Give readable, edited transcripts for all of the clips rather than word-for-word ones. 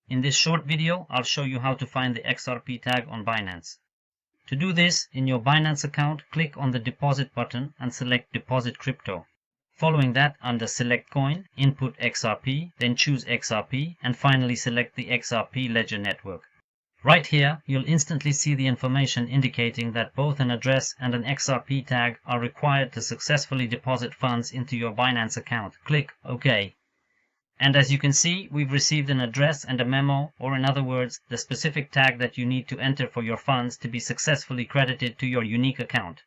In this short video, I'll show you how to find the XRP tag on Binance. To do this, in your Binance account, click on the Deposit button and select Deposit Crypto. Following that, under Select Coin, input XRP, then choose XRP, and finally select the XRP Ledger Network. Right here, you'll instantly see the information indicating that both an address and an XRP tag are required to successfully deposit funds into your Binance account. Click OK. And as you can see, we've received an address and a memo, or in other words, the specific tag that you need to enter for your funds to be successfully credited to your unique account.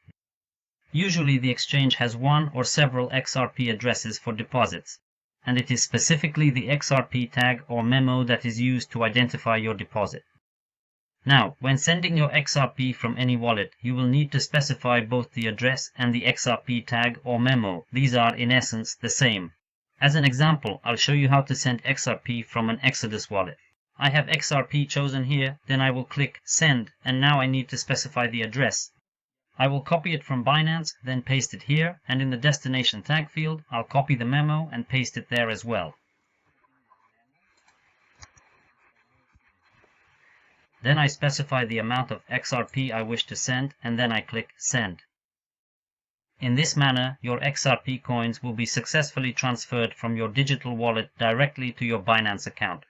Usually the exchange has one or several XRP addresses for deposits, and it is specifically the XRP tag or memo that is used to identify your deposit. Now, when sending your XRP from any wallet, you will need to specify both the address and the XRP tag or memo. These are, in essence, the same. As an example, I'll show you how to send XRP from an Exodus wallet. I have XRP chosen here, then I will click Send, and now I need to specify the address. I will copy it from Binance, then paste it here, and in the destination tag field, I'll copy the memo and paste it there as well. Then I specify the amount of XRP I wish to send, and then I click Send. In this manner, your XRP coins will be successfully transferred from your digital wallet directly to your Binance account.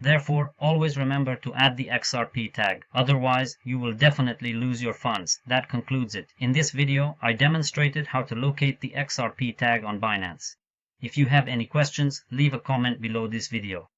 Therefore, always remember to add the XRP tag, otherwise you will definitely lose your funds. That concludes it. In this video, I demonstrated how to locate the XRP tag on Binance. If you have any questions, leave a comment below this video.